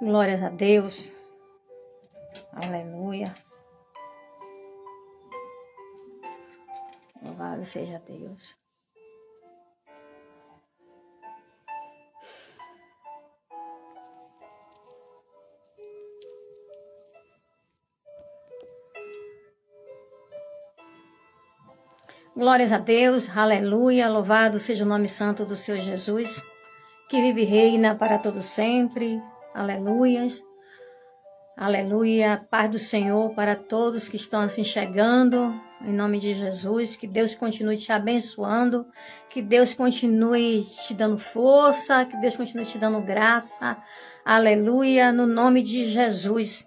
Glórias a Deus. Aleluia. Louvado seja Deus. Glórias a Deus. Aleluia. Louvado seja o nome santo do Senhor Jesus, que vive e reina para todo sempre. Aleluias. Aleluia. Paz do Senhor para todos que estão assim chegando. Em nome de Jesus, que Deus continue te abençoando, que Deus continue te dando força, que Deus continue te dando graça. Aleluia, no nome de Jesus.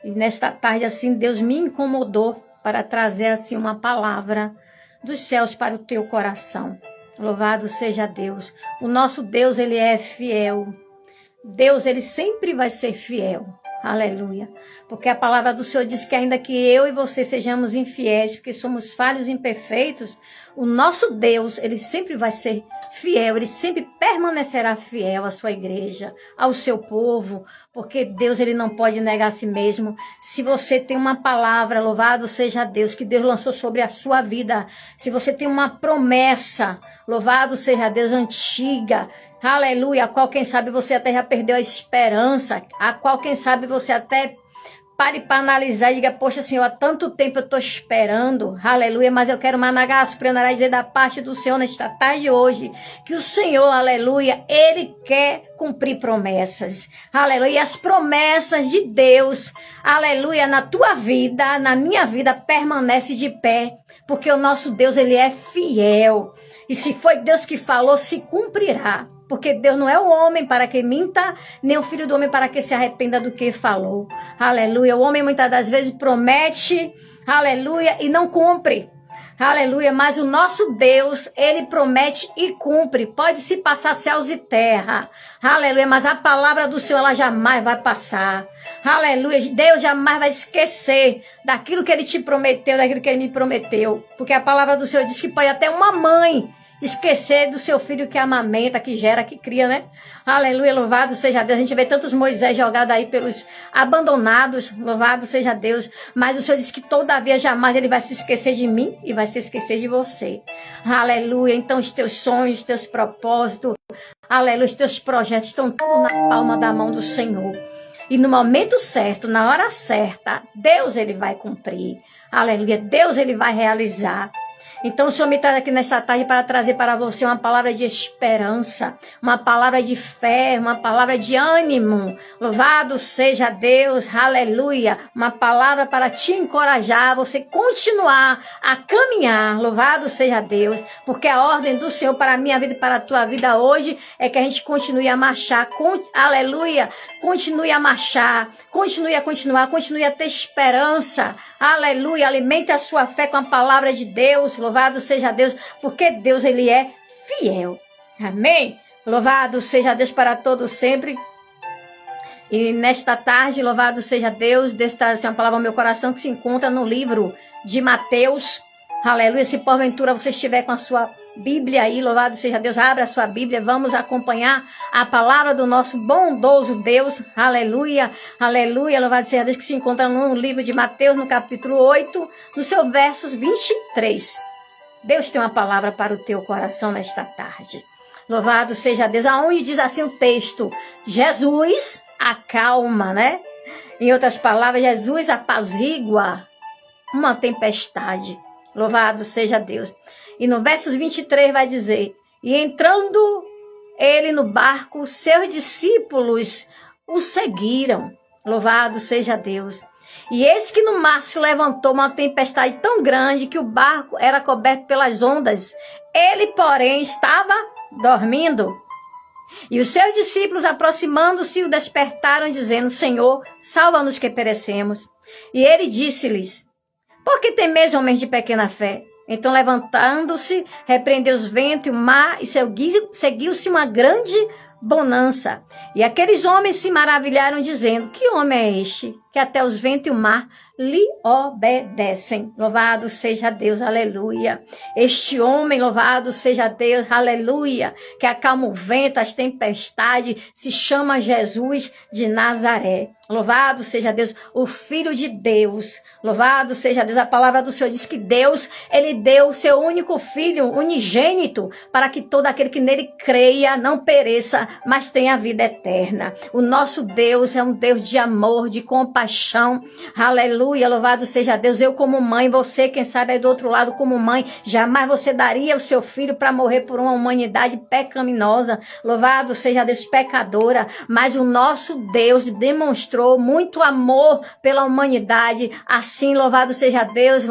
E nesta tarde, assim, Deus me incomodou para trazer, assim, uma palavra dos céus para o teu coração. Louvado seja Deus. O nosso Deus, Ele é fiel. Deus, Ele sempre vai ser fiel. Aleluia. Porque a palavra do Senhor diz que ainda que eu e você sejamos infiéis, porque somos falhos e imperfeitos, o nosso Deus, Ele sempre vai ser fiel, Ele sempre permanecerá fiel à sua igreja, ao seu povo, porque Deus, Ele não pode negar a si mesmo. Se você tem uma palavra, louvado seja Deus, que Deus lançou sobre a sua vida, se você tem uma promessa, louvado seja Deus, antiga, aleluia, a qual quem sabe você até já perdeu a esperança, a qual quem sabe você até pare para analisar e diga, poxa Senhor, há tanto tempo eu estou esperando, aleluia, mas eu quero managar, suprenará dizer da parte do Senhor nesta tarde de hoje, que o Senhor, aleluia, Ele quer cumprir promessas, aleluia, e as promessas de Deus, aleluia, na tua vida, na minha vida, permanece de pé, porque o nosso Deus, Ele é fiel, e se foi Deus que falou, se cumprirá. Porque Deus não é o homem para que minta, nem o filho do homem para que se arrependa do que falou. Aleluia. O homem muitas das vezes promete, aleluia, e não cumpre. Aleluia. Mas o nosso Deus, Ele promete e cumpre. Pode se passar céus e terra. Aleluia. Mas a palavra do Senhor, ela jamais vai passar. Aleluia. Deus jamais vai esquecer daquilo que Ele te prometeu, daquilo que Ele me prometeu. Porque a palavra do Senhor diz que pode até uma mãe esquecer do seu filho que amamenta, que gera, que cria, né? Aleluia, louvado seja Deus. A gente vê tantos Moisés jogados aí pelos abandonados, louvado seja Deus. Mas o Senhor disse que todavia jamais Ele vai se esquecer de mim e vai se esquecer de você. Aleluia. Então os teus sonhos, os teus propósitos, aleluia, os teus projetos estão tudo na palma da mão do Senhor. E no momento certo, na hora certa, Deus Ele vai cumprir. Aleluia, Deus Ele vai realizar. Então o Senhor me traz aqui nesta tarde para trazer para você uma palavra de esperança, uma palavra de fé, uma palavra de ânimo. Louvado seja Deus, aleluia. Uma palavra para te encorajar, você continuar a caminhar. Louvado seja Deus, porque a ordem do Senhor para a minha vida e para a tua vida hoje é que a gente continue a marchar, aleluia. Continue a marchar, continue a continuar, continue a ter esperança. Aleluia, alimente a sua fé com a palavra de Deus. Louvado seja Deus, porque Deus, Ele é fiel. Amém? Louvado seja Deus para todos sempre. E nesta tarde, louvado seja Deus, Deus traz assim, uma palavra ao meu coração que se encontra no livro de Mateus. Aleluia, se porventura você estiver com a sua Bíblia aí, louvado seja Deus, abra a sua Bíblia, vamos acompanhar a palavra do nosso bondoso Deus, aleluia, aleluia, louvado seja Deus, que se encontra no livro de Mateus, no capítulo 8, no seu versos 23. Deus tem uma palavra para o teu coração nesta tarde. Louvado seja Deus, aonde diz assim o texto, Jesus acalma, né? Em outras palavras, Jesus apazigua uma tempestade. Louvado seja Deus. E no versos 23 vai dizer, e entrando ele no barco, seus discípulos o seguiram. Louvado seja Deus. E eis que no mar se levantou uma tempestade tão grande que o barco era coberto pelas ondas. Ele, porém, estava dormindo. E os seus discípulos, aproximando-se, o despertaram, dizendo, Senhor, salva-nos que perecemos. E ele disse-lhes, por que temeis, homens de pequena fé? Então, levantando-se, repreendeu os ventos e o mar, e seguiu-se uma grande bonança. E aqueles homens se maravilharam, dizendo: que homem é este, que até os ventos e o mar lhe obedecem? Louvado seja Deus, aleluia. Este homem, louvado seja Deus, aleluia, que acalma o vento, as tempestades, se chama Jesus de Nazaré. Louvado seja Deus, o Filho de Deus. Louvado seja Deus. A palavra do Senhor diz que Deus, ele deu o seu único Filho, unigênito, para que todo aquele que nele creia não pereça, mas tenha vida eterna. O nosso Deus é um Deus de amor, de compaixão. Aleluia, louvado seja Deus. Eu como mãe, você quem sabe aí do outro lado como mãe, jamais você daria o seu filho para morrer por uma humanidade pecaminosa. Louvado seja Deus, pecadora. Mas o nosso Deus demonstrou muito amor pela humanidade. Assim, louvado seja Deus,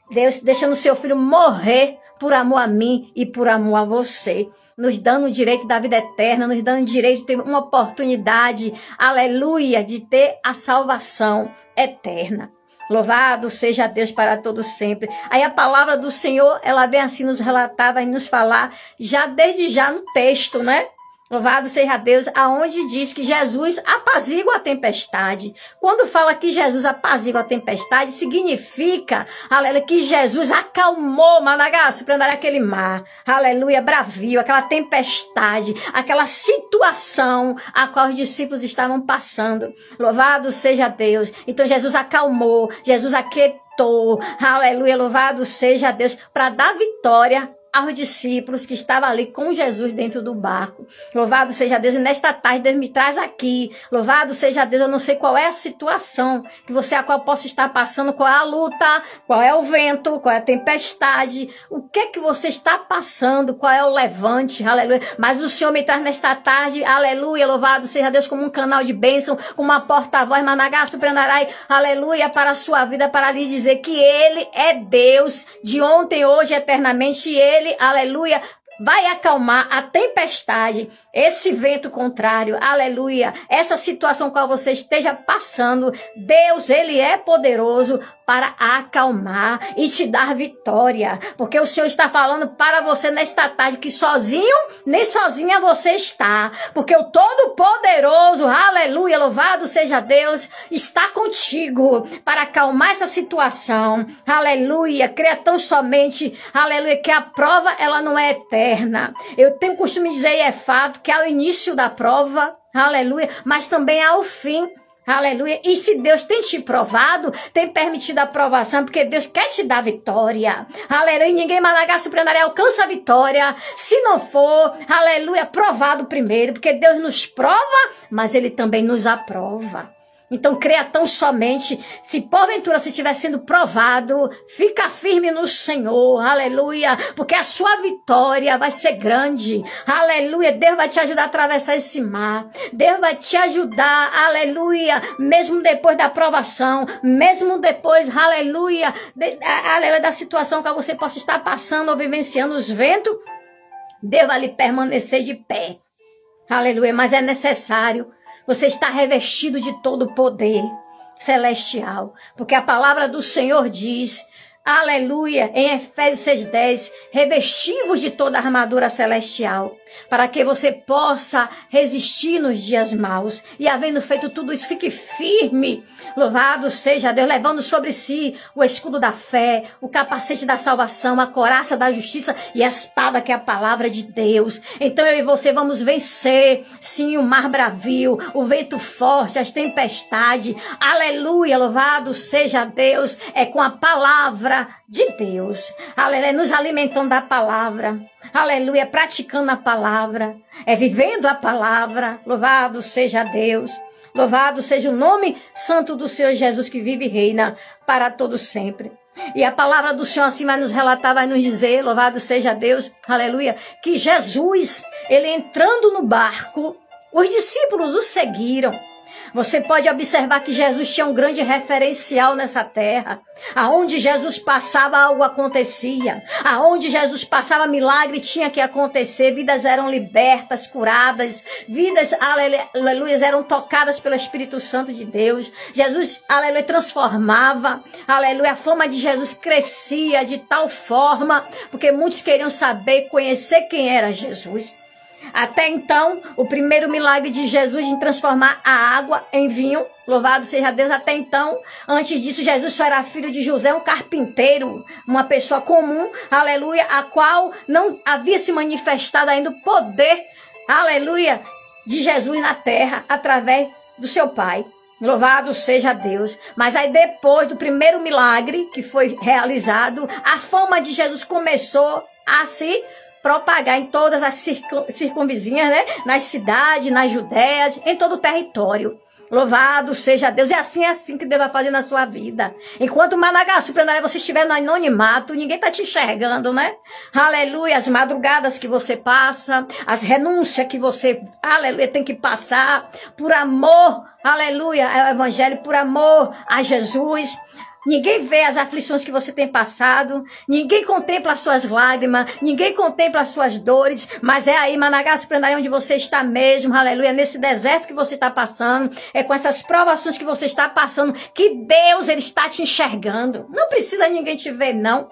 Deus deixando o seu filho morrer por amor a mim e por amor a você, nos dando o direito da vida eterna, nos dando o direito de ter uma oportunidade, aleluia, de ter a salvação eterna. Louvado seja Deus para todo sempre. Aí a palavra do Senhor, ela vem assim nos relatar, vai nos falar, já desde já no texto, né? Louvado seja Deus, aonde diz que Jesus apazigua a tempestade. Quando fala que Jesus apazigua a tempestade, significa, aleluia, que Jesus acalmou, Managaço, para andar aquele mar, aleluia, bravio, aquela tempestade, aquela situação a qual os discípulos estavam passando. Louvado seja Deus. Então Jesus acalmou, Jesus aquietou, aleluia, louvado seja Deus, para dar vitória aos discípulos que estavam ali com Jesus dentro do barco. Louvado seja Deus. E nesta tarde Deus me traz aqui. Louvado seja Deus. Eu não sei qual é a situação que você, a qual possa estar passando, qual é a luta, qual é o vento, qual é a tempestade, o que é que você está passando, qual é o levante, aleluia. Mas o Senhor me traz nesta tarde, aleluia, louvado seja Deus, como um canal de bênção, como uma porta-voz, Managaço Prendarai, aleluia, para a sua vida, para lhe dizer que Ele é Deus de ontem, hoje, eternamente, e Ele, aleluia, vai acalmar a tempestade, esse vento contrário, aleluia, essa situação qual você esteja passando. Deus, Ele é poderoso para acalmar e te dar vitória, porque o Senhor está falando para você nesta tarde que sozinho, nem sozinha você está, porque o Todo-Poderoso, aleluia, louvado seja Deus, está contigo para acalmar essa situação, aleluia. Creia tão somente, aleluia, que a prova ela não é eterna. Eu tenho costume de dizer, e é fato, que há o início da prova, aleluia, mas também há o fim. Aleluia. E se Deus tem te provado, tem permitido a provação, porque Deus quer te dar vitória. Aleluia. E ninguém Managaço Prendarai alcança a vitória se não for, aleluia, provado primeiro. Porque Deus nos prova, mas Ele também nos aprova. Então, creia tão somente, se porventura você estiver sendo provado, fica firme no Senhor, aleluia, porque a sua vitória vai ser grande, aleluia. Deus vai te ajudar a atravessar esse mar, Deus vai te ajudar, aleluia, mesmo depois da provação, mesmo depois, aleluia, aleluia, da situação que você possa estar passando ou vivenciando os ventos, Deus vai lhe permanecer de pé, aleluia, mas é necessário você está revestido de todo o poder celestial. Porque a palavra do Senhor diz, aleluia, em Efésios 6:10, revestivos de toda a armadura celestial, para que você possa resistir nos dias maus. E havendo feito tudo isso, fique firme. Louvado seja Deus, levando sobre si o escudo da fé, o capacete da salvação, a couraça da justiça e a espada que é a palavra de Deus. Então eu e você vamos vencer, sim, o mar bravio, o vento forte, as tempestades. Aleluia, louvado seja Deus, é com a palavra de Deus, aleluia, nos alimentando da palavra, aleluia, praticando a palavra, vivendo a palavra. Louvado seja Deus, louvado seja o nome santo do Senhor Jesus, que vive e reina para todo sempre. E a palavra do Senhor assim vai nos relatar, vai nos dizer, louvado seja Deus, aleluia, que Jesus, ele entrando no barco, os discípulos o seguiram. Você pode observar que Jesus tinha um grande referencial nessa terra. Aonde Jesus passava, algo acontecia. Aonde Jesus passava, milagre tinha que acontecer. Vidas eram libertas, curadas. Vidas, aleluia, eram tocadas pelo Espírito Santo de Deus. Jesus, aleluia, transformava. Aleluia, a fama de Jesus crescia de tal forma, porque muitos queriam saber, conhecer quem era Jesus. Até então, o primeiro milagre de Jesus em transformar a água em vinho, louvado seja Deus. Até então, antes disso, Jesus só era filho de José, um carpinteiro, uma pessoa comum, aleluia, a qual não havia se manifestado ainda o poder, aleluia, de Jesus na terra, através do seu pai. Louvado seja Deus. Mas aí depois do primeiro milagre que foi realizado, a fama de Jesus começou a se propagar em todas as circunvizinhas, né? Nas cidades, nas Judéias, em todo o território. Louvado seja Deus. É assim que Deus vai fazer na sua vida. Enquanto Managaçu, você estiver no anonimato, ninguém tá te enxergando, né? Aleluia. As madrugadas que você passa, as renúncias que você, aleluia, tem que passar por amor, aleluia, ao evangelho, por amor a Jesus. Ninguém vê as aflições que você tem passado, ninguém contempla as suas lágrimas, ninguém contempla as suas dores, mas é aí, Managaçu, onde você está mesmo, aleluia, nesse deserto que você está passando, é com essas provações que você está passando, que Deus, Ele está te enxergando. Não precisa ninguém te ver, não.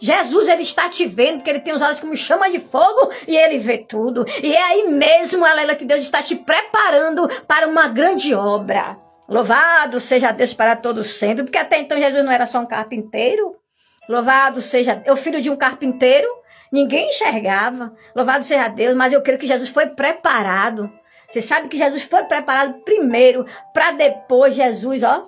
Jesus, Ele está te vendo, porque Ele tem os olhos como chama de fogo e Ele vê tudo. E é aí mesmo, aleluia, que Deus está te preparando para uma grande obra. Louvado seja Deus para todos sempre, porque até então Jesus não era só um carpinteiro. Louvado seja o filho de um carpinteiro, ninguém enxergava. Louvado seja Deus, mas eu creio que Jesus foi preparado. Você sabe que Jesus foi preparado primeiro, para depois Jesus, ó,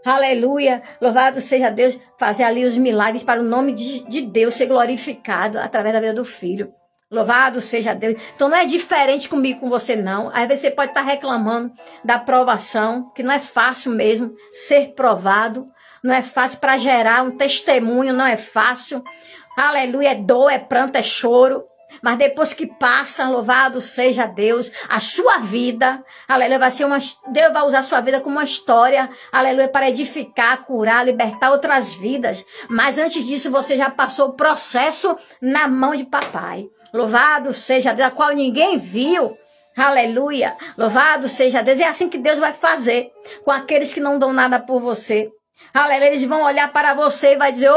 aleluia, louvado seja Deus, fazer ali os milagres para o nome de Deus ser glorificado através da vida do Filho. Louvado seja Deus. Então não é diferente comigo, com você não. Às vezes você pode estar reclamando da provação, que não é fácil mesmo ser provado. Não é fácil para gerar um testemunho, não é fácil. Aleluia, é dor, é pranto, é choro. Mas depois que passa, louvado seja Deus, a sua vida, aleluia, vai ser Deus vai usar a sua vida como uma história, aleluia, para edificar, curar, libertar outras vidas. Mas antes disso, você já passou o processo na mão de papai. Louvado seja Deus, a qual ninguém viu. Aleluia. Louvado seja Deus. É assim que Deus vai fazer com aqueles que não dão nada por você. Aleluia. Eles vão olhar para você e vai dizer,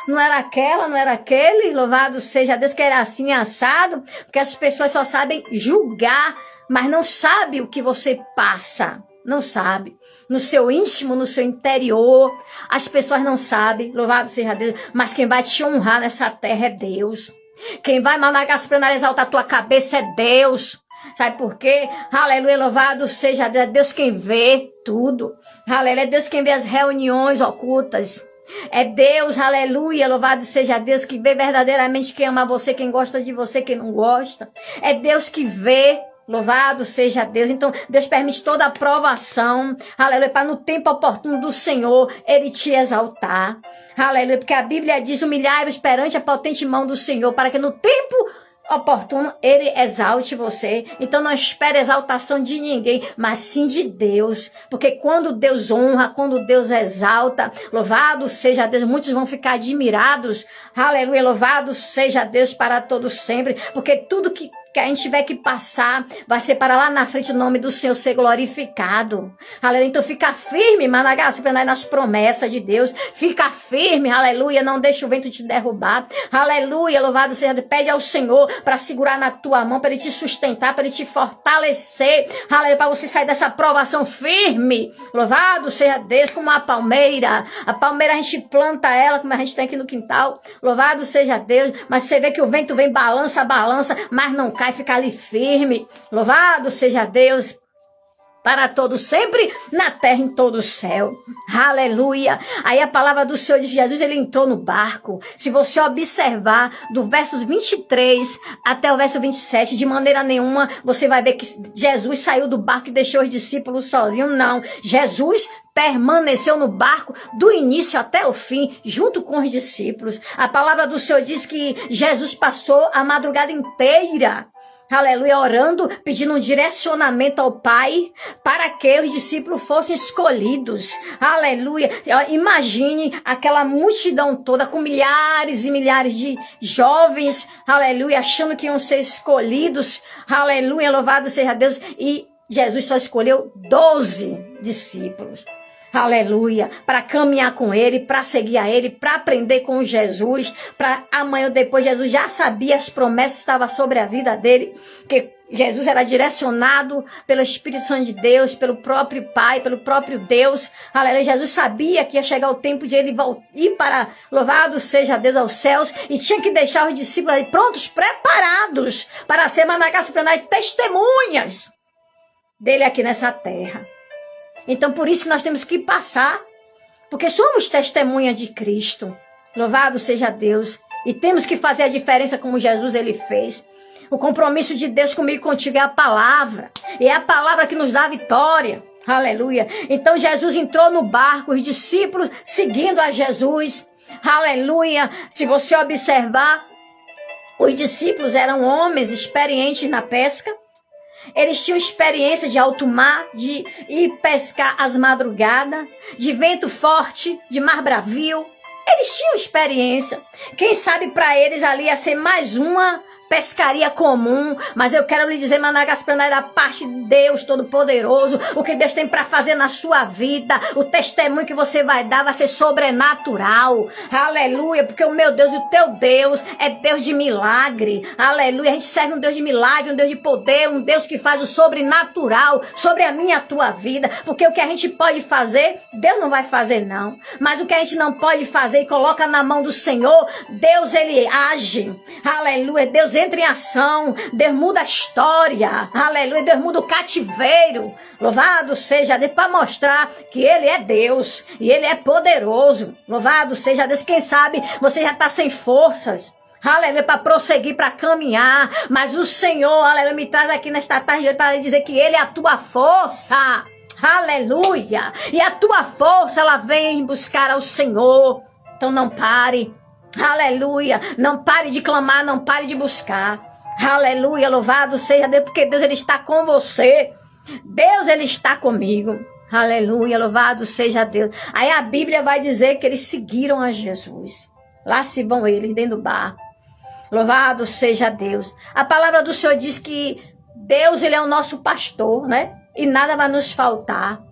não era aquela, não era aquele. Louvado seja Deus, que era assim assado. Porque as pessoas só sabem julgar, mas não sabem o que você passa. Não sabe. No seu íntimo, no seu interior, as pessoas não sabem. Louvado seja Deus. Mas quem vai te honrar nessa terra é Deus. Quem vai, Managaçu, exaltar a tua cabeça é Deus. Sabe por quê? Aleluia, louvado seja Deus. É Deus quem vê tudo. Aleluia, é Deus quem vê as reuniões ocultas. É Deus, aleluia, louvado seja Deus, que vê verdadeiramente quem ama você, quem gosta de você, quem não gosta. É Deus que vê. Louvado seja Deus. Então, Deus permite toda a provação, aleluia, para no tempo oportuno do Senhor, Ele te exaltar, aleluia, porque a Bíblia diz, humilhai-vos perante a potente mão do Senhor, para que no tempo oportuno Ele exalte você. Então, não espere exaltação de ninguém, mas sim de Deus, porque quando Deus honra, quando Deus exalta, louvado seja Deus, muitos vão ficar admirados, aleluia, louvado seja Deus para todos sempre, porque tudo que a gente tiver que passar, vai ser para lá na frente o nome do Senhor ser glorificado. Aleluia. Então fica firme, Managaçu, nas promessas de Deus. Fica firme, aleluia. Não deixe o vento te derrubar. Aleluia. Louvado seja Deus. Pede ao Senhor para segurar na tua mão, para Ele te sustentar, para Ele te fortalecer. Aleluia. Para você sair dessa provação firme. Louvado seja Deus, como a palmeira. A palmeira a gente planta ela, como a gente tem aqui no quintal. Louvado seja Deus. Mas você vê que o vento vem, balança, mas não cai. Ficar ali firme, louvado seja Deus, para todos sempre, na terra, em todo o céu, aleluia. Aí a palavra do Senhor diz, Jesus, Ele entrou no barco. Se você observar, do versos 23 até o verso 27, de maneira nenhuma, você vai ver que Jesus saiu do barco e deixou os discípulos sozinhos, não. Jesus permaneceu no barco do início até o fim, junto com os discípulos. A palavra do Senhor diz que Jesus passou a madrugada inteira, aleluia, orando, pedindo um direcionamento ao Pai, para que os discípulos fossem escolhidos, aleluia. Imagine aquela multidão toda, com milhares e milhares de jovens, aleluia, achando que iam ser escolhidos, aleluia, louvado seja Deus, e Jesus só escolheu 12 discípulos. Aleluia, para caminhar com Ele, para seguir a Ele, para aprender com Jesus, para amanhã ou depois Jesus já sabia as promessas que estavam sobre a vida dele, que Jesus era direcionado pelo Espírito Santo de Deus, pelo próprio Pai, pelo próprio Deus. Aleluia. Jesus sabia que ia chegar o tempo de ele ir para, louvado seja Deus, aos céus, e tinha que deixar os discípulos ali prontos, preparados para ser testemunhas dele aqui nessa terra. Então, por isso que nós temos que passar, porque somos testemunha de Cristo. Louvado seja Deus. E temos que fazer a diferença como Jesus ele fez. O compromisso de Deus comigo e contigo é a palavra. E é a palavra que nos dá a vitória. Aleluia. Então Jesus entrou no barco, os discípulos seguindo a Jesus. Aleluia. Se você observar, os discípulos eram homens experientes na pesca. Eles tinham experiência de alto mar, de ir pescar às madrugadas, de vento forte, de mar bravio. Eles tinham experiência. Quem sabe para eles ali ia ser mais uma pescaria comum, mas eu quero lhe dizer, Managasprana, é da parte de Deus Todo-Poderoso. O que Deus tem para fazer na sua vida, o testemunho que você vai dar vai ser sobrenatural. Aleluia, porque o meu Deus e o teu Deus é Deus de milagre. Aleluia, a gente serve um Deus de milagre, um Deus de poder, um Deus que faz o sobrenatural sobre a minha e a tua vida, porque o que a gente pode fazer, Deus não vai fazer não, mas o que a gente não pode fazer e coloca na mão do Senhor, Deus ele age. Aleluia, Deus entra em ação, Deus muda a história, aleluia, Deus muda o cativeiro, louvado seja Deus, para mostrar que ele é Deus, e ele é poderoso, louvado seja Deus. Quem sabe você já está sem forças, aleluia, para prosseguir, para caminhar, mas o Senhor, aleluia, me traz aqui nesta tarde para dizer que ele é a tua força, aleluia, e a tua força, ela vem buscar ao Senhor. Então não pare, aleluia, não pare de clamar, não pare de buscar, aleluia, louvado seja Deus, porque Deus ele está com você, Deus ele está comigo, aleluia, louvado seja Deus. Aí a Bíblia vai dizer que eles seguiram a Jesus, lá se vão eles dentro do barco, louvado seja Deus. A palavra do Senhor diz que Deus ele é o nosso pastor, né, e nada vai nos faltar,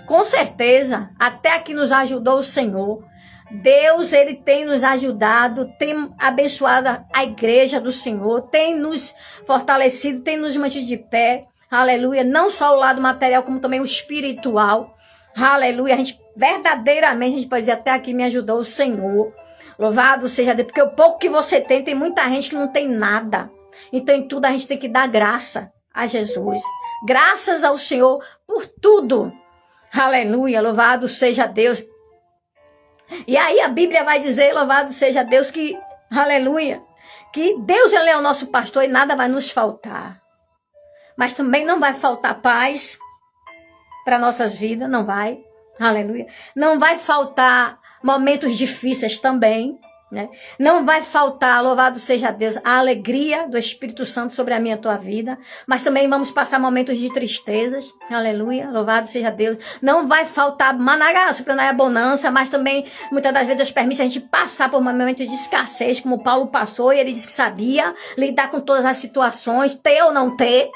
com certeza, até aqui nos ajudou o Senhor. Deus, ele tem nos ajudado, tem abençoado a igreja do Senhor, tem nos fortalecido, tem nos mantido de pé, aleluia, não só o lado material, como também o espiritual, aleluia, a gente, verdadeiramente, a gente pode dizer, até aqui me ajudou o Senhor, louvado seja Deus, porque o pouco que você tem muita gente que não tem nada, então em tudo a gente tem que dar graça a Jesus, graças ao Senhor por tudo, aleluia, louvado seja Deus. E aí a Bíblia vai dizer, louvado seja Deus, que, aleluia, que Deus ele é o nosso pastor e nada vai nos faltar. Mas também não vai faltar paz para nossas vidas, não vai, aleluia. Não vai faltar momentos difíceis também, né? Não vai faltar, louvado seja Deus, a alegria do Espírito Santo sobre a minha e a tua vida, mas também vamos passar momentos de tristezas, aleluia, louvado seja Deus. Não vai faltar a bonança, mas também muitas das vezes Deus permite a gente passar por momentos de escassez, como Paulo passou, e ele disse que sabia lidar com todas as situações, ter ou não ter.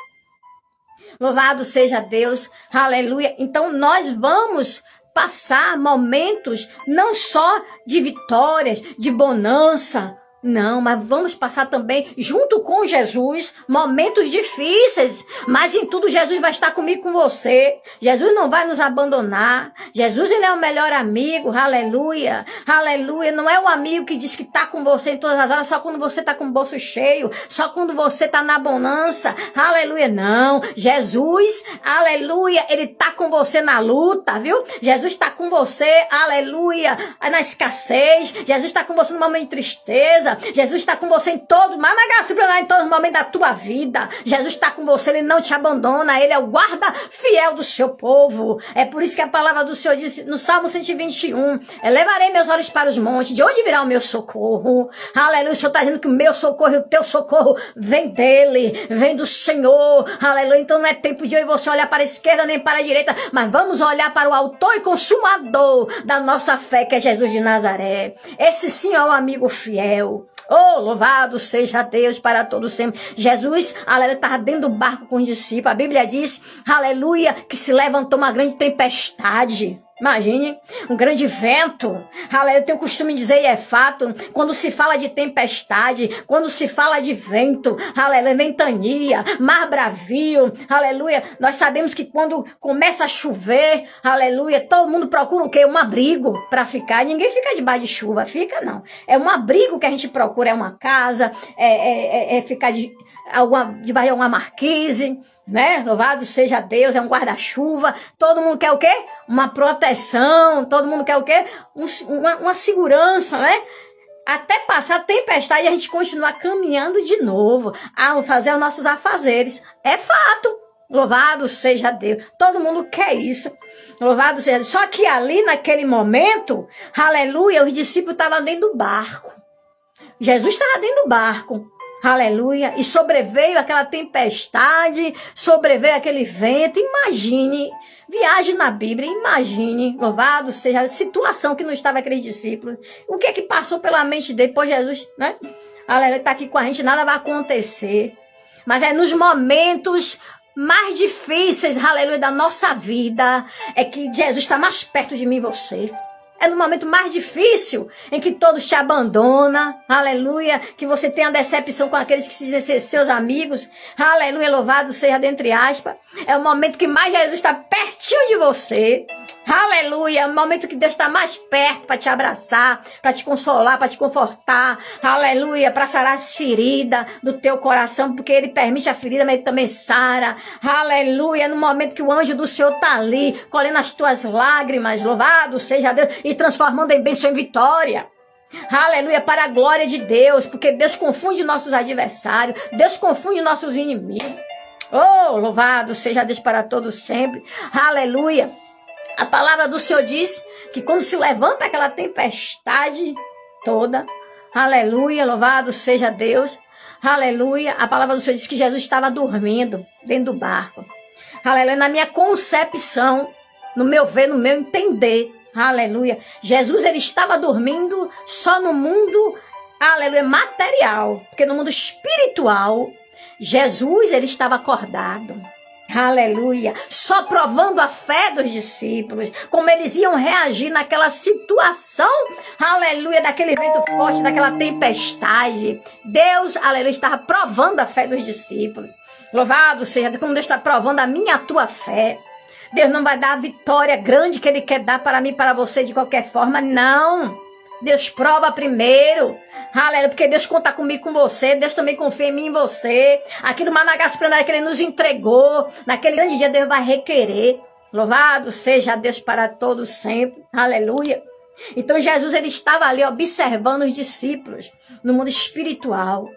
Louvado seja Deus, aleluia. Então nós vamos passar momentos não só de vitórias, de bonança, não, mas vamos passar também, junto com Jesus, momentos difíceis, mas em tudo Jesus vai estar comigo, com você. Jesus não vai nos abandonar. Jesus, ele é o melhor amigo, aleluia, aleluia. Não é o amigo que diz que está com você em todas as horas, só quando você está com o bolso cheio, só quando você está na bonança, aleluia, não. Jesus, aleluia, ele está com você na luta, viu? Jesus está com você, aleluia, na escassez. Jesus está com você no momento de tristeza. Jesus está com você em todos os momentos da tua vida. Jesus está com você, ele não te abandona, ele é o guarda fiel do seu povo. É por isso que a palavra do Senhor diz no Salmo 121, levarei meus olhos para os montes, de onde virá o meu socorro? Aleluia, o Senhor está dizendo que o meu socorro e o teu socorro vem dele, vem do Senhor, aleluia. Então não é tempo de eu e você olhar para a esquerda nem para a direita, mas vamos olhar para o autor e consumador da nossa fé, que é Jesus de Nazaré. Esse sim é um amigo fiel. Oh, louvado seja Deus para todo sempre. Jesus, aleluia, estava dentro do barco com os discípulos. A Bíblia diz, aleluia, que se levantou uma grande tempestade. Imagine, um grande vento, aleluia, eu tenho o costume de dizer, e é fato, quando se fala de tempestade, quando se fala de vento, aleluia, ventania, mar bravio, aleluia, nós sabemos que quando começa a chover, aleluia, todo mundo procura o quê? Um abrigo para ficar, ninguém fica debaixo de chuva, fica não, é um abrigo que a gente procura, é uma casa, é ficar debaixo de alguma marquise, né? Louvado seja Deus, é um guarda-chuva. Todo mundo quer o quê? Uma proteção. Todo mundo quer o quê? Uma segurança, né? Até passar a tempestade, a gente continuar caminhando de novo, a fazer os nossos afazeres. É fato. Louvado seja Deus. Todo mundo quer isso. Louvado seja Deus. Só que ali, naquele momento, aleluia, os discípulos estavam dentro do barco. Jesus estava dentro do barco. Aleluia, e sobreveio aquela tempestade, sobreveio aquele vento. Imagine, viaje na Bíblia, imagine, louvado seja a situação que não estava aqueles discípulos. O que é que passou pela mente depois Jesus, né? Aleluia, está aqui com a gente, nada vai acontecer. Mas é nos momentos mais difíceis, aleluia, da nossa vida, é que Jesus está mais perto de mim e você. É no momento mais difícil, em que todos te abandonam, aleluia, que você tem a decepção com aqueles que se dizem ser seus amigos, aleluia, louvado seja dentre aspas. É o momento que mais Jesus está pertinho de você, aleluia, é o momento que Deus está mais perto para te abraçar, para te consolar, para te confortar, aleluia, para sarar as feridas do teu coração, porque Ele permite a ferida, mas Ele também sara, aleluia, no momento que o anjo do Senhor está ali, colhendo as tuas lágrimas, louvado seja Deus, e transformando em bênção em vitória. Aleluia, para a glória de Deus, porque Deus confunde nossos adversários, Deus confunde nossos inimigos. Oh, louvado seja Deus para todos sempre. Aleluia. A palavra do Senhor diz que quando se levanta aquela tempestade toda, aleluia, louvado seja Deus, aleluia, a palavra do Senhor diz que Jesus estava dormindo dentro do barco. Aleluia, na minha concepção, no meu ver, no meu entender, aleluia, Jesus ele estava dormindo só no mundo, aleluia, material, porque no mundo espiritual, Jesus ele estava acordado. Aleluia, só provando a fé dos discípulos, como eles iam reagir naquela situação, aleluia, daquele vento forte, daquela tempestade. Deus, aleluia, estava provando a fé dos discípulos. Louvado seja Deus, como Deus está provando a minha, a tua fé. Deus não vai dar a vitória grande que Ele quer dar para mim, para você de qualquer forma, não. Deus prova primeiro, aleluia, porque Deus conta comigo, com você, Deus também confia em mim e em você. Aquilo Managas Pranada que Ele nos entregou, naquele grande dia Deus vai requerer. Louvado seja Deus para todos sempre, aleluia. Então Jesus ele estava ali observando os discípulos no mundo espiritual,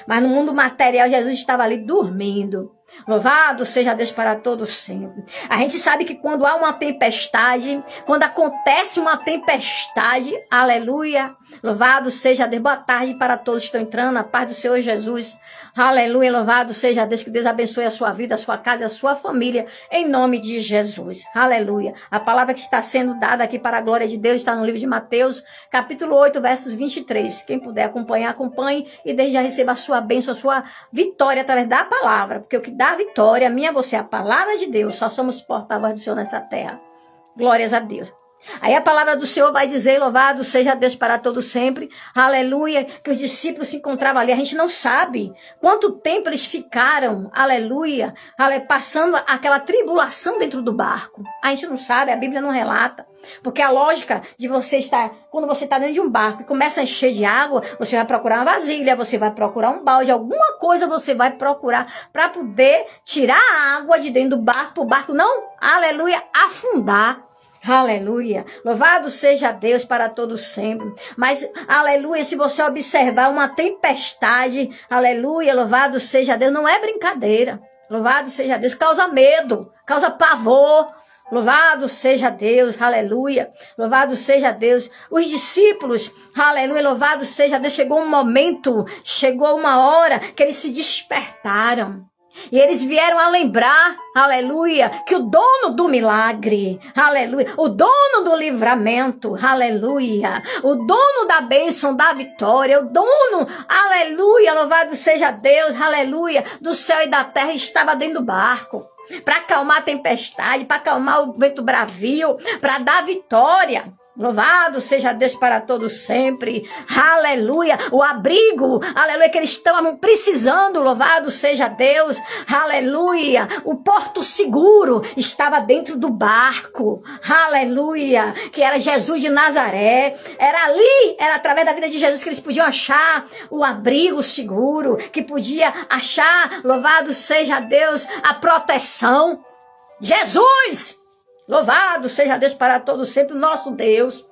mas no mundo material Jesus estava ali dormindo. Louvado seja Deus para todos sempre. A gente sabe que quando há uma tempestade, quando acontece uma tempestade, aleluia, louvado seja Deus. Boa tarde para todos que estão entrando, a paz do Senhor Jesus, aleluia, louvado seja Deus, que Deus abençoe a sua vida, a sua casa e a sua família, em nome de Jesus, aleluia. A palavra que está sendo dada aqui para a glória de Deus está no livro de Mateus, capítulo 8, versos 23. Quem puder acompanhar, acompanhe e desde já receba a sua bênção, a sua vitória através da palavra, porque o que dá a vitória, a minha, você, a palavra de Deus, só somos porta-voz do Senhor nessa terra. Glórias a Deus. Aí a palavra do Senhor vai dizer, louvado seja Deus para todo sempre, aleluia, que os discípulos se encontravam ali. A gente não sabe quanto tempo eles ficaram, aleluia, passando aquela tribulação dentro do barco. A gente não sabe, a Bíblia não relata. Porque a lógica de você estar, quando você está dentro de um barco e começa a encher de água, você vai procurar uma vasilha, você vai procurar um balde, alguma coisa você vai procurar para poder tirar a água de dentro do barco, para o barco não, aleluia, afundar. Aleluia, louvado seja Deus para todos sempre. Mas, aleluia, se você observar uma tempestade, aleluia, louvado seja Deus, não é brincadeira. Louvado seja Deus, causa medo, causa pavor. Louvado seja Deus, aleluia, louvado seja Deus. Os discípulos, aleluia, louvado seja Deus, chegou um momento, chegou uma hora que eles se despertaram. E eles vieram a lembrar, aleluia, que o dono do milagre, aleluia, o dono do livramento, aleluia, o dono da bênção, da vitória, o dono, aleluia, louvado seja Deus, aleluia, do céu e da terra estava dentro do barco. para acalmar a tempestade, para acalmar o vento bravio, para dar vitória. Louvado seja Deus para todos sempre. Aleluia. O abrigo, aleluia, que eles estavam precisando. Louvado seja Deus. Aleluia. O porto seguro estava dentro do barco. Aleluia. Que era Jesus de Nazaré. Era ali, era através da vida de Jesus que eles podiam achar o abrigo seguro, que podia achar, louvado seja Deus, a proteção. Jesus! Louvado seja Deus para todos sempre. O nosso Deus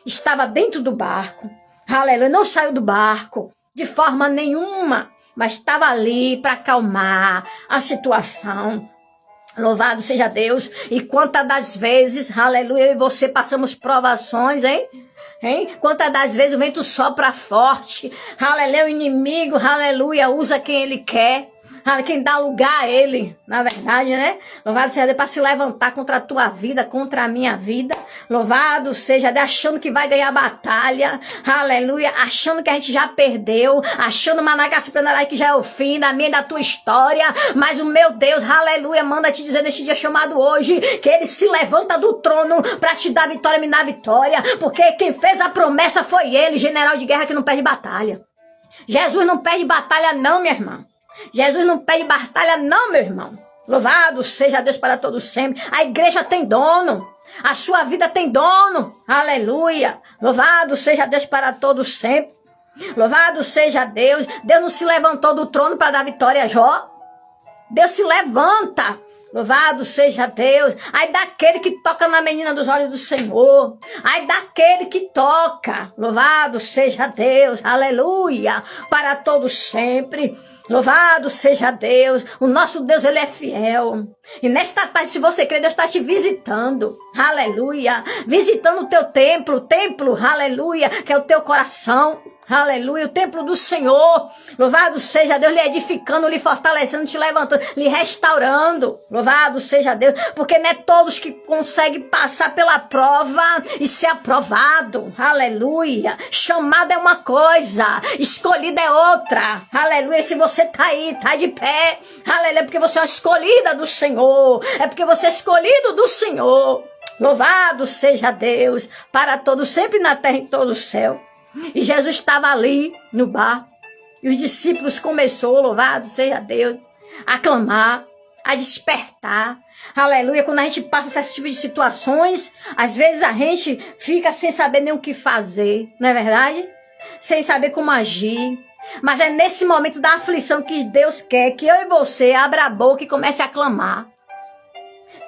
estava dentro do barco. Aleluia. Não saiu do barco de forma nenhuma, mas estava ali para acalmar a situação. Louvado seja Deus. E quantas das vezes, aleluia, eu e você passamos provações, hein? Quantas das vezes o vento sopra forte. Aleluia, o inimigo, aleluia, usa quem ele quer. Quem dá lugar a ele, na verdade, né? Louvado seja Deus para se levantar contra a tua vida, contra a minha vida. Louvado seja Deus, achando que vai ganhar a batalha. Aleluia. Achando que a gente já perdeu. Achando Managaçupranará que já é o fim da minha e da tua história. Mas o meu Deus, aleluia, manda te dizer neste dia chamado hoje que ele se levanta do trono para te dar vitória, me dar vitória. Porque quem fez a promessa foi ele, general de guerra que não perde batalha. Jesus não perde batalha não, minha irmã. Jesus não perde batalha não, meu irmão. Louvado seja Deus para todos sempre. A igreja tem dono. A sua vida tem dono. Aleluia. Louvado seja Deus para todos sempre. Louvado seja Deus. Deus não se levantou do trono para dar vitória a Jó. Deus se levanta. Louvado seja Deus. Ai daquele que toca na menina dos olhos do Senhor. Ai daquele que toca. Louvado seja Deus. Aleluia. Para todos sempre. Louvado seja Deus. O nosso Deus, ele é fiel. E nesta tarde, se você crê, Deus está te visitando. Aleluia. Visitando o teu templo, aleluia, que é o teu coração. Aleluia, o templo do Senhor. Louvado seja Deus, lhe edificando, lhe fortalecendo, te levantando, lhe restaurando. Louvado seja Deus, porque não é todos que conseguem passar pela prova e ser aprovado. Aleluia. Chamada é uma coisa, escolhida é outra. Aleluia, se você tá aí, tá de pé. Aleluia, é porque você é uma escolhida do Senhor. É porque você é escolhido do Senhor. Louvado seja Deus, para todos, sempre na terra e em todo o céu. E Jesus estava ali no bar. E os discípulos começaram, louvado seja Deus, a clamar, a despertar. Aleluia. Quando a gente passa esse tipo de situações, às vezes a gente fica sem saber nem o que fazer, não é verdade? Sem saber como agir. Mas é nesse momento da aflição que Deus quer que eu e você abra a boca e comece a clamar.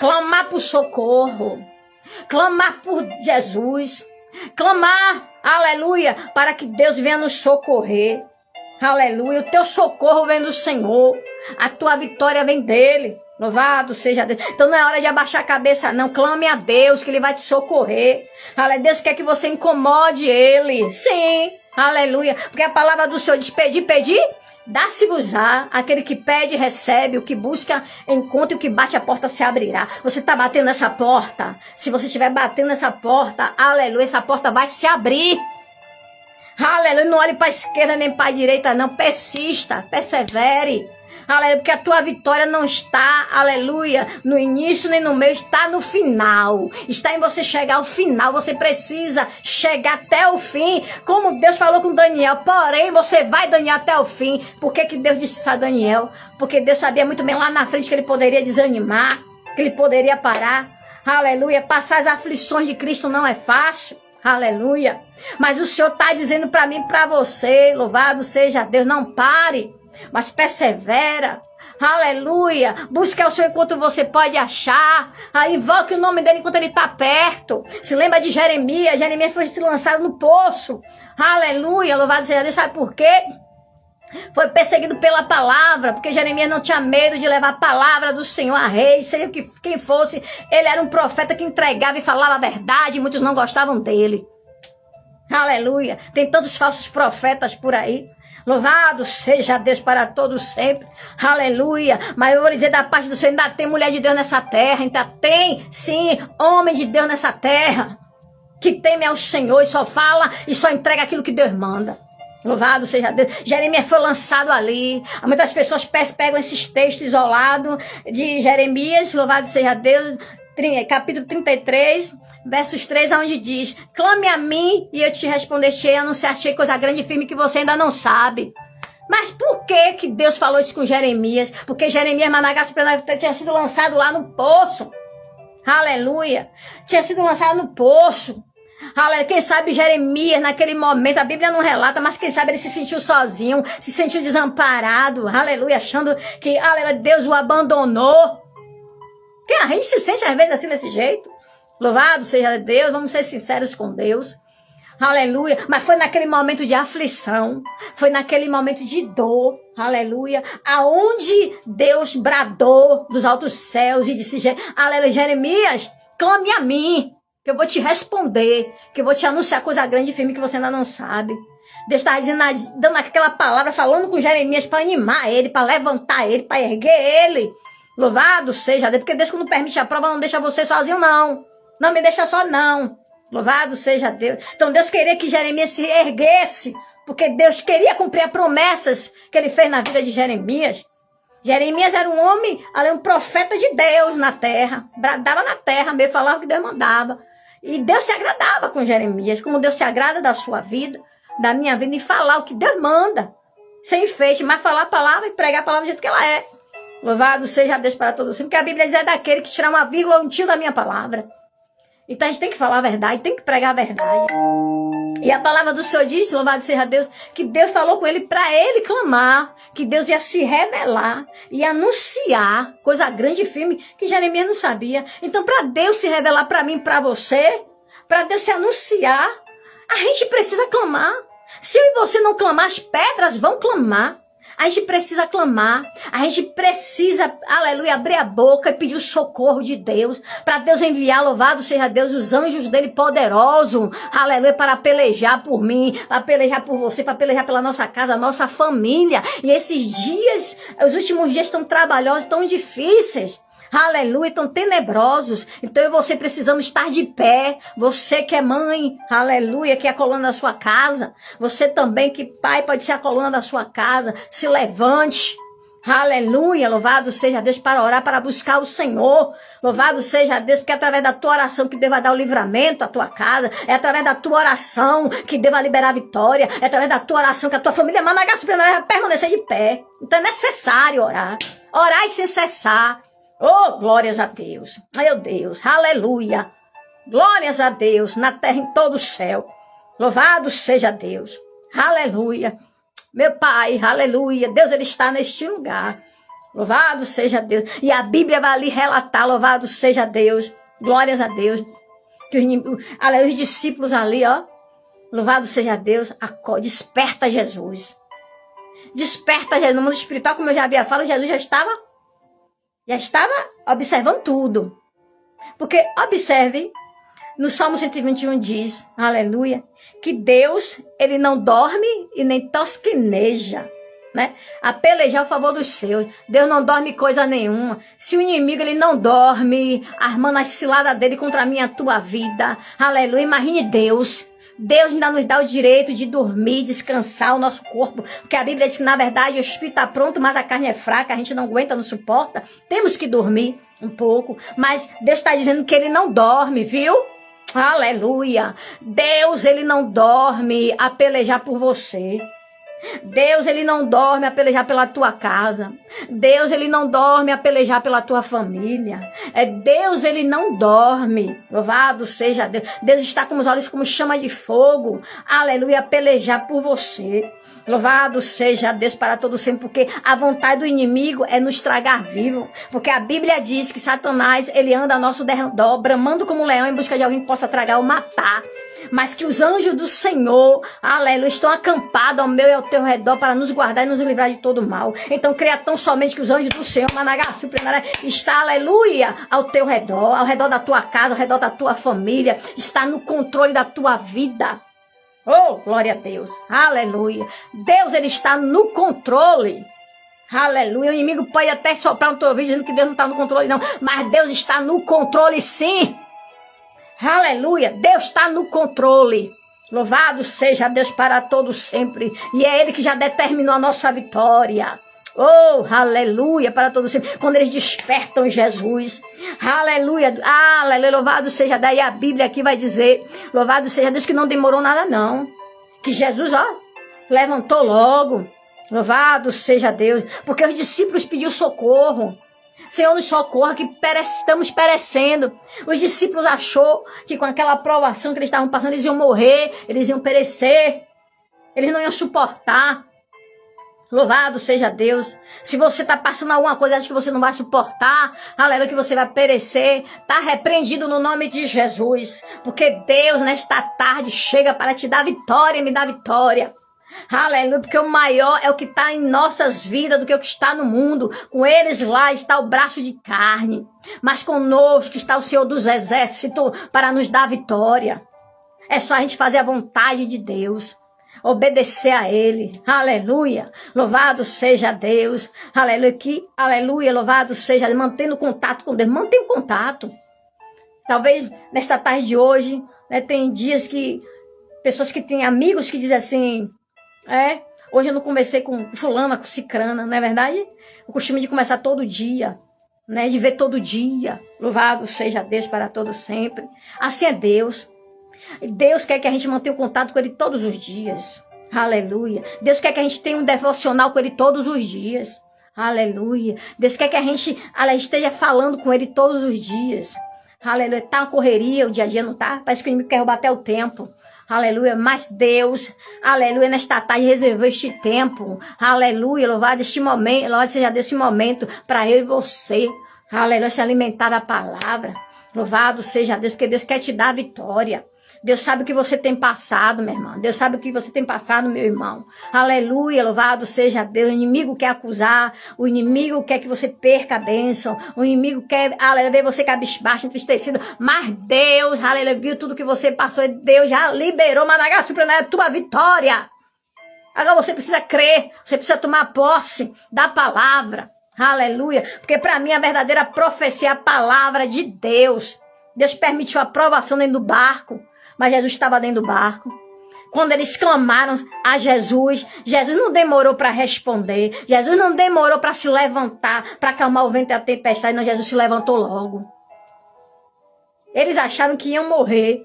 Clamar por socorro. Clamar por Jesus. Clamar, aleluia, para que Deus venha nos socorrer. Aleluia, o teu socorro vem do Senhor. A tua vitória vem dele. Louvado seja Deus. Então não é hora de abaixar a cabeça não. Clame a Deus que ele vai te socorrer. Aleluia, Deus quer que você incomode ele. Sim, aleluia. Porque a palavra do Senhor diz: pedir, dá-se-vos-á. Aquele que pede, recebe. O que busca, encontra. E o que bate, a porta se abrirá. Você está batendo nessa porta. Se você estiver batendo nessa porta, aleluia, essa porta vai se abrir. Aleluia, não olhe para a esquerda nem para a direita não. Persista, persevere. Aleluia, porque a tua vitória não está, aleluia, no início nem no meio, está no final. Está em você chegar ao final. Você precisa chegar até o fim, como Deus falou com Daniel. Porém, você vai, Daniel, até o fim. Por que que Deus disse isso a Daniel? Porque Deus sabia muito bem lá na frente que ele poderia desanimar, que ele poderia parar. Aleluia, passar as aflições de Cristo não é fácil. Aleluia. Mas o Senhor está dizendo para mim e para você, louvado seja Deus, não pare, mas persevera. Aleluia. Busque o Senhor enquanto você pode achar. Invoque o nome dele enquanto ele está perto. Se lembra de Jeremias. Jeremias foi lançado no poço. Aleluia. Louvado seja Deus. Sabe por quê? Foi perseguido pela palavra, porque Jeremias não tinha medo de levar a palavra do Senhor a rei, seja quem fosse. Ele era um profeta que entregava e falava a verdade, e muitos não gostavam dele. Aleluia. Tem tantos falsos profetas por aí. Louvado seja Deus para todos sempre. Aleluia. Mas eu vou dizer da parte do Senhor, ainda tem mulher de Deus nessa terra, ainda tem, sim, homem de Deus nessa terra, que teme ao Senhor e só fala e só entrega aquilo que Deus manda. Louvado seja Deus. Jeremias foi lançado ali. Muitas pessoas pegam esses textos isolados de Jeremias, louvado seja Deus, capítulo 33, versos 3, onde diz: clame a mim e eu te responderei, anunciarei coisa grande e firme que você ainda não sabe. Mas por que Deus falou isso com Jeremias? Porque Jeremias Managassi tinha sido lançado lá no poço. Aleluia. Tinha sido lançado no poço. Aleluia. Quem sabe Jeremias, naquele momento, a Bíblia não relata, mas quem sabe ele se sentiu sozinho, se sentiu desamparado. Aleluia. Achando que, aleluia, Deus o abandonou. Porque a gente se sente às vezes assim desse jeito. Louvado seja Deus. Vamos ser sinceros com Deus. Aleluia, mas foi naquele momento de aflição, foi naquele momento de dor, aleluia, aonde Deus bradou dos altos céus e disse: aleluia, Jeremias, clame a mim, que eu vou te responder, que eu vou te anunciar coisa grande e firme que você ainda não sabe. Deus está dando aquela palavra, falando com Jeremias para animar ele, para levantar ele, para erguer ele. Louvado seja Deus, porque Deus, quando permite a prova, não deixa você sozinho, não. Não me deixa só, não. Louvado seja Deus. Então Deus queria que Jeremias se erguesse, porque Deus queria cumprir as promessas que ele fez na vida de Jeremias. Jeremias era um homem, um profeta de Deus na terra. Bradava na terra, meio falava o que Deus mandava. E Deus se agradava com Jeremias, como Deus se agrada da sua vida, da minha vida, e falar o que Deus manda. Sem enfeite, mas falar a palavra e pregar a palavra do jeito que ela é. Louvado seja Deus para todos sempre, porque a Bíblia diz: é daquele que tirar uma vírgula ou um tio da minha palavra. Então a gente tem que falar a verdade, tem que pregar a verdade. E a palavra do Senhor diz, louvado seja Deus, que Deus falou com ele para ele clamar, que Deus ia se revelar e anunciar coisa grande e firme que Jeremias não sabia. Então, para Deus se revelar para mim e para você, para Deus se anunciar, a gente precisa clamar. Se eu e você não clamar, as pedras vão clamar. A gente precisa clamar, a gente precisa, aleluia, abrir a boca e pedir o socorro de Deus, para Deus enviar, louvado seja Deus, os anjos dele poderosos, aleluia, para pelejar por mim, para pelejar por você, para pelejar pela nossa casa, nossa família. E esses dias, os últimos dias tão trabalhosos, tão difíceis. Aleluia, tão tenebrosos. Então eu e você precisamos estar de pé. Você que é mãe, aleluia, que é a coluna da sua casa. Você também que pai pode ser a coluna da sua casa. Se levante. Aleluia, louvado seja Deus, para orar, para buscar o Senhor. Louvado seja Deus, porque é através da tua oração que Deus vai dar o livramento à tua casa. É através da tua oração que Deus vai liberar a vitória. É através da tua oração que a tua família Managassi vai permanecer de pé. Então é necessário orar. Orar e sem cessar. Oh, glórias a Deus. Meu Deus, aleluia. Glórias a Deus, na terra e em todo o céu. Louvado seja Deus. Aleluia. Meu Pai, aleluia. Deus, ele está neste lugar. Louvado seja Deus. E a Bíblia vai ali relatar, louvado seja Deus. Glórias a Deus. Que os discípulos ali, ó. Louvado seja Deus. Desperta Jesus. Desperta Jesus. No mundo espiritual, como eu já havia falado, Jesus já estava observando tudo. Porque observe, no Salmo 121 diz, aleluia, que Deus, ele não dorme e nem tosqueneja, né? A pelejar a favor dos seus. Deus não dorme coisa nenhuma. Se o inimigo, ele não dorme, armando as ciladas dele contra a minha, tua vida, aleluia, imagine Deus. Deus ainda nos dá o direito de dormir, descansar o nosso corpo. Porque a Bíblia diz que, na verdade, o espírito está pronto, mas a carne é fraca, a gente não aguenta, não suporta. Temos que dormir um pouco. Mas Deus está dizendo que ele não dorme, viu? Aleluia. Deus, ele não dorme a pelejar por você. Deus, ele não dorme a pelejar pela tua casa. Deus, ele não dorme a pelejar pela tua família. Deus, ele não dorme. Louvado seja Deus. Deus está com os olhos como chama de fogo. Aleluia, a pelejar por você. Louvado seja Deus para todo sempre, porque a vontade do inimigo é nos tragar vivo. Porque a Bíblia diz que Satanás, ele anda ao nosso derredor, bramando como um leão em busca de alguém que possa tragar ou matar. Mas que os anjos do Senhor, aleluia, estão acampados ao meu e ao teu redor para nos guardar e nos livrar de todo mal. Então creia tão somente que os anjos do Senhor, Managassi, está, aleluia, ao teu redor, ao redor da tua casa, ao redor da tua família, está no controle da tua vida. Oh, glória a Deus, aleluia. Deus, ele está no controle. Aleluia, o inimigo pode até soprar no teu ouvido dizendo que Deus não está no controle não, mas Deus está no controle sim. Aleluia, Deus está no controle. Louvado seja Deus para todos sempre. E é Ele que já determinou a nossa vitória. Oh, aleluia, para todos sempre. Quando eles despertam Jesus. Aleluia, aleluia, louvado seja. Daí a Bíblia aqui vai dizer, louvado seja Deus, que não demorou nada não. Que Jesus, levantou logo. Louvado seja Deus. Porque os discípulos pediram socorro. Senhor, nos socorra, que estamos perecendo. Os discípulos achou que com aquela provação que eles estavam passando, eles iam morrer, eles iam perecer. Eles não iam suportar. Louvado seja Deus. Se você está passando alguma coisa, acha que você não vai suportar, aleluia, que você vai perecer, está repreendido no nome de Jesus. Porque Deus, nesta tarde, chega para te dar vitória, me dá vitória. Aleluia, porque o maior é o que está em nossas vidas do que o que está no mundo. Com eles lá está o braço de carne, mas conosco está o Senhor dos Exércitos para nos dar vitória. É só a gente fazer a vontade de Deus, obedecer a Ele. Aleluia, louvado seja Deus. Aleluia, aleluia, louvado seja Deus. Mantendo contato com Deus, mantenha contato. Talvez nesta tarde de hoje, né, tem dias que pessoas que têm amigos que dizem assim, hoje eu não conversei com fulana, com cicrana, não é verdade? O costume de conversar todo dia, né? De ver todo dia. Louvado seja Deus para todo sempre. Assim é Deus. Deus quer que a gente mantenha o contato com Ele todos os dias. Aleluia. Deus quer que a gente tenha um devocional com Ele todos os dias. Aleluia. Deus quer que a gente esteja falando com Ele todos os dias. Aleluia. Tá uma correria, o dia a dia não tá? Parece que o inimigo quer roubar até o tempo. Aleluia, mas Deus, aleluia, nesta tarde reservou este tempo, aleluia, louvado este momento, louvado seja Deus esse momento para eu e você, aleluia, se alimentar da palavra, louvado seja Deus, porque Deus quer te dar a vitória. Deus sabe o que você tem passado, minha irmã. Deus sabe o que você tem passado, meu irmão. Aleluia, louvado seja Deus. O inimigo quer acusar. O inimigo quer que você perca a bênção. O inimigo quer, aleluia, ver você cabisbaixo, entristecido. Mas Deus, aleluia, viu tudo que você passou. Deus já liberou, Managa Suprana, a tua vitória. Agora você precisa crer. Você precisa tomar posse da palavra. Aleluia. Porque para mim a verdadeira profecia é a palavra de Deus. Deus permitiu a provação dentro do barco. Mas Jesus estava dentro do barco. Quando eles clamaram a Jesus, Jesus não demorou para responder. Jesus não demorou para se levantar, para acalmar o vento e a tempestade. Não, Jesus se levantou logo. Eles acharam que iam morrer.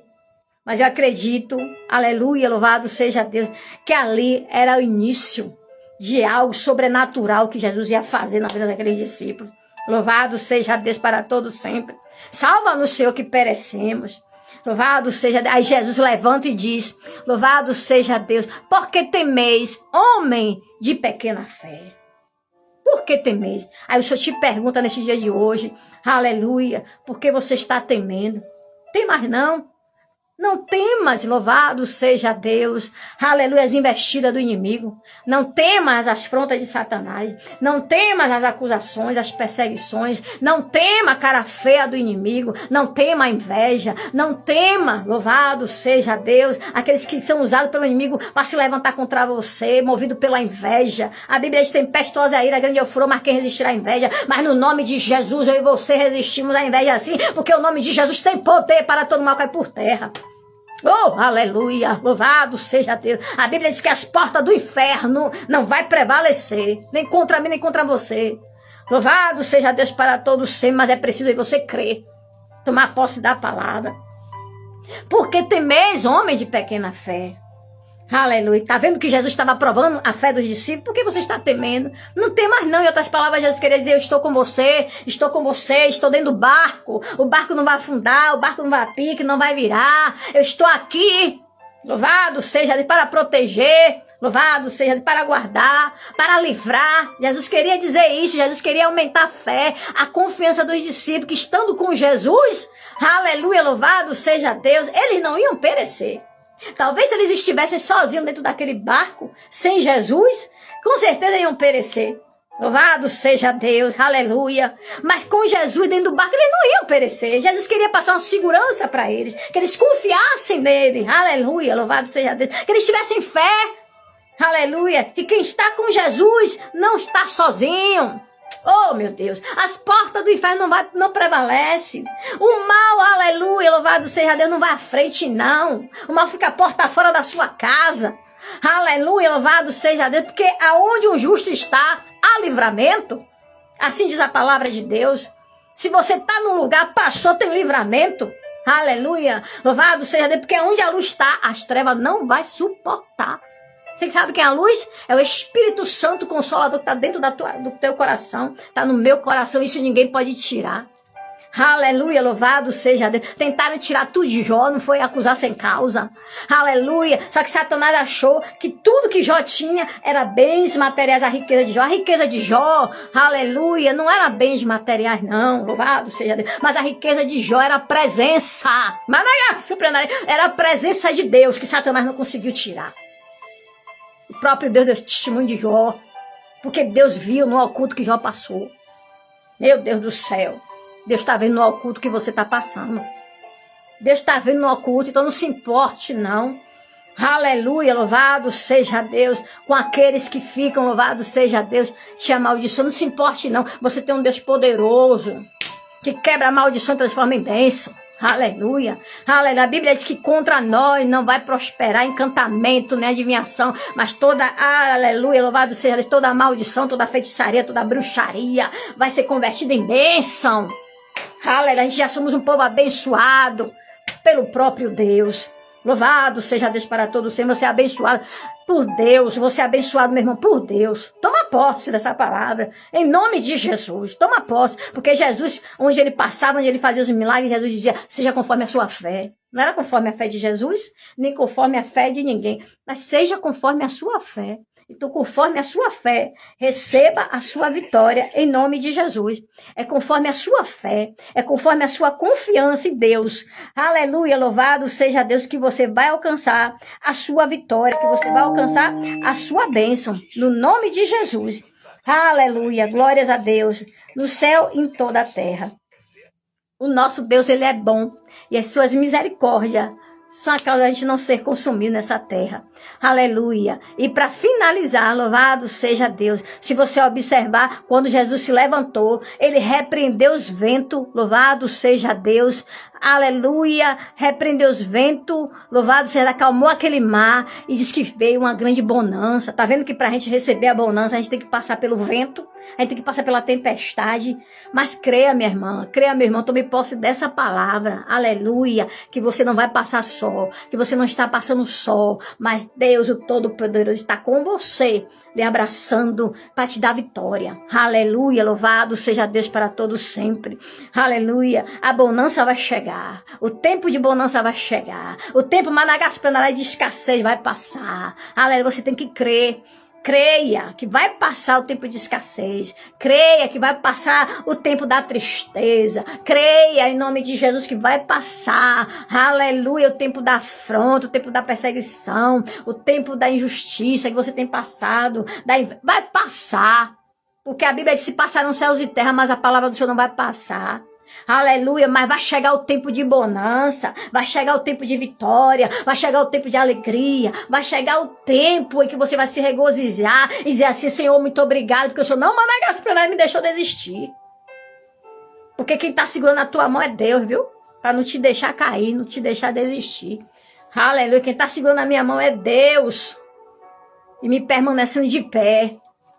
Mas eu acredito, aleluia, louvado seja Deus, que ali era o início de algo sobrenatural que Jesus ia fazer na vida daqueles discípulos. Louvado seja Deus para todos sempre. Salva-nos, Senhor, que perecemos. Louvado seja Deus. Aí Jesus levanta e diz, louvado seja Deus, porque temeis, homem de pequena fé. Por que temeis? Aí o Senhor te pergunta neste dia de hoje, aleluia, por que você está temendo? Tem mais não? Não temas, louvado seja Deus, aleluia, as investidas do inimigo. Não temas as afrontas de Satanás. Não temas as acusações, as perseguições. Não tema a cara feia do inimigo. Não tema a inveja. Não tema, louvado seja Deus, aqueles que são usados pelo inimigo para se levantar contra você, movido pela inveja. A Bíblia diz, tempestuosa é a ira, grande é o furor, mas quem resistirá à inveja? Mas no nome de Jesus, eu e você resistimos à inveja assim, porque o nome de Jesus tem poder para todo mal cair por terra. Oh, aleluia, louvado seja Deus. A Bíblia diz que as portas do inferno não vai prevalecer, nem contra mim, nem contra você. Louvado seja Deus para todos sempre, mas é preciso você crer, tomar posse da palavra. Porque temeis, homem de pequena fé. Aleluia. Tá vendo que Jesus estava provando a fé dos discípulos? Por que você está temendo? Não tem mais não. Em outras palavras, Jesus queria dizer, eu estou com você, estou dentro do barco. O barco não vai afundar, o barco não vai a pique, não vai virar. Eu estou aqui. Louvado seja Deus para proteger. Louvado seja Deus para guardar, para livrar. Jesus queria dizer isso. Jesus queria aumentar a fé, a confiança dos discípulos que estando com Jesus, aleluia, louvado seja Deus, eles não iam perecer. Talvez se eles estivessem sozinhos dentro daquele barco, sem Jesus, com certeza iam perecer. Louvado seja Deus, aleluia. Mas com Jesus dentro do barco, eles não iam perecer. Jesus queria passar uma segurança para eles, que eles confiassem nele, aleluia, louvado seja Deus. Que eles tivessem fé, aleluia, que quem está com Jesus não está sozinho. Oh, meu Deus, as portas do inferno não prevalecem. O mal, aleluia, louvado seja Deus, não vai à frente, não. O mal fica a porta fora da sua casa. Aleluia, louvado seja Deus, porque aonde o justo está, há livramento. Assim diz a palavra de Deus. Se você está num lugar, passou, tem livramento. Aleluia, louvado seja Deus, porque onde a luz está, as trevas não vai suportar. Você sabe quem é a luz? É o Espírito Santo Consolador que está dentro do teu coração. Está no meu coração. Isso ninguém pode tirar. Aleluia, louvado seja Deus. Tentaram tirar tudo de Jó, não foi acusar sem causa. Aleluia. Só que Satanás achou que tudo que Jó tinha era bens materiais, a riqueza de Jó. A riqueza de Jó, aleluia, não era bens materiais não, louvado seja Deus. Mas a riqueza de Jó era a presença. Era a presença de Deus que Satanás não conseguiu tirar. O próprio Deus deu testemunho de Jó. Porque Deus viu no oculto que Jó passou. Meu Deus do céu. Deus está vendo no oculto que você está passando. Deus está vendo no oculto, então não se importe, não. Aleluia, louvado seja Deus. Com aqueles que ficam, louvado seja Deus, te amaldiçoam. Não se importe, não. Você tem um Deus poderoso, que quebra a maldição e transforma em bênção. Aleluia, aleluia. A Bíblia diz que contra nós não vai prosperar encantamento, nem adivinhação, mas toda, aleluia, louvado seja Deus, toda maldição, toda feitiçaria, toda bruxaria vai ser convertida em bênção. Aleluia, a gente já somos um povo abençoado pelo próprio Deus. Louvado seja Deus para todos sempre. Você é abençoado por Deus. Você é abençoado, meu irmão, por Deus. Toma posse dessa palavra. Em nome de Jesus. Toma posse. Porque Jesus, onde ele passava, onde ele fazia os milagres, Jesus dizia, seja conforme a sua fé. Não era conforme a fé de Jesus, nem conforme a fé de ninguém. Mas seja conforme a sua fé. Então, conforme a sua fé, receba a sua vitória em nome de Jesus. É conforme a sua fé, é conforme a sua confiança em Deus. Aleluia, louvado seja Deus, que você vai alcançar a sua vitória, que você vai alcançar a sua bênção, no nome de Jesus. Aleluia, glórias a Deus, no céu e em toda a terra. O nosso Deus, ele é bom, e as suas misericórdias são a causa da gente não ser consumido nessa terra. Aleluia. E para finalizar, louvado seja Deus. Se você observar, quando Jesus se levantou, ele repreendeu os ventos. Louvado seja Deus. Aleluia. Repreendeu os ventos. Louvado seja, acalmou aquele mar. E diz que veio uma grande bonança. Tá vendo que pra gente receber a bonança, a gente tem que passar pelo vento. A gente tem que passar pela tempestade. Mas creia, minha irmã. Creia, meu irmão. Tome posse dessa palavra. Aleluia. Que você não vai passar só, que você não está passando só, mas Deus, o Todo-Poderoso, está com você, lhe abraçando para te dar vitória. Aleluia, louvado seja Deus para todos sempre. Aleluia, a bonança vai chegar, o tempo de bonança vai chegar, o tempo managaspanará de escassez vai passar. Aleluia, você tem que crer. Creia que vai passar o tempo de escassez. Creia que vai passar o tempo da tristeza. Creia em nome de Jesus que vai passar. Aleluia, o tempo da afronta, o tempo da perseguição, o tempo da injustiça que você tem passado. Vai passar. Porque a Bíblia diz que passaram céus e terra, mas a palavra do Senhor não vai passar. Aleluia, mas vai chegar o tempo de bonança, vai chegar o tempo de vitória, vai chegar o tempo de alegria, vai chegar o tempo em que você vai se regozijar e dizer assim, Senhor, muito obrigado, porque o Senhor não me deixou desistir. Porque quem está segurando a tua mão é Deus, viu? Para não te deixar cair, não te deixar desistir. Aleluia, quem está segurando a minha mão é Deus. E me permanecendo de pé.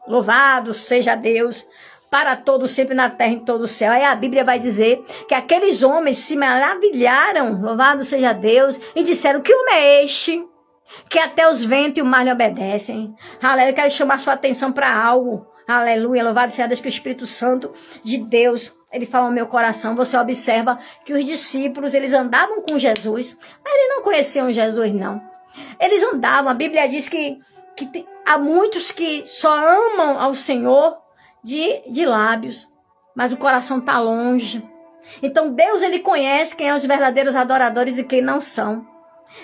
Louvado seja Deus. Para todos, sempre na terra, em todo o céu. Aí a Bíblia vai dizer que aqueles homens se maravilharam, louvado seja Deus, e disseram, que homem é este, que até os ventos e o mar lhe obedecem. Aleluia, eu quero chamar sua atenção para algo. Aleluia, louvado seja Deus, que o Espírito Santo de Deus, ele fala no meu coração. Você observa que os discípulos, eles andavam com Jesus, mas eles não conheciam Jesus, não. Eles andavam, a Bíblia diz que há muitos que só amam ao Senhor de lábios, mas o coração está longe. Então Deus, ele conhece quem é os verdadeiros adoradores e quem não são.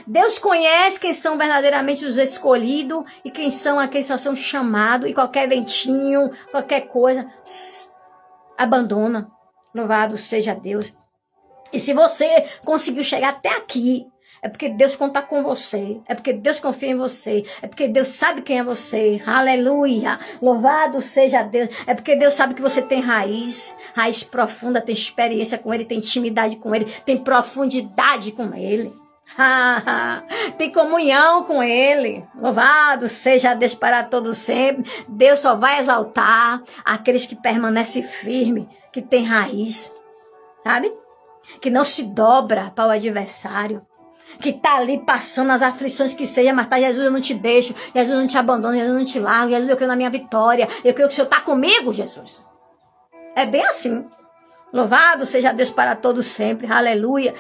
Deus conhece quem são verdadeiramente os escolhidos e quem são aqueles que só são chamados, e qualquer ventinho, qualquer coisa, abandona. Louvado seja Deus. E se você conseguiu chegar até aqui, É porque Deus conta com você. É porque Deus confia em você. É porque Deus sabe quem é você. Aleluia. Louvado seja Deus. É porque Deus sabe que você tem raiz. Raiz profunda, tem experiência com Ele, tem intimidade com Ele, tem profundidade com Ele. Tem comunhão com Ele. Louvado seja Deus para todo sempre. Deus só vai exaltar aqueles que permanecem firmes, que tem raiz, sabe? Que não se dobra para o adversário, que tá ali passando as aflições que seja, mas tá, Jesus, eu não te deixo, Jesus, eu não te abandono, Jesus, eu não te largo, Jesus, eu creio na minha vitória, eu creio que o Senhor tá comigo, Jesus. É bem assim. Louvado seja Deus para todos sempre, aleluia.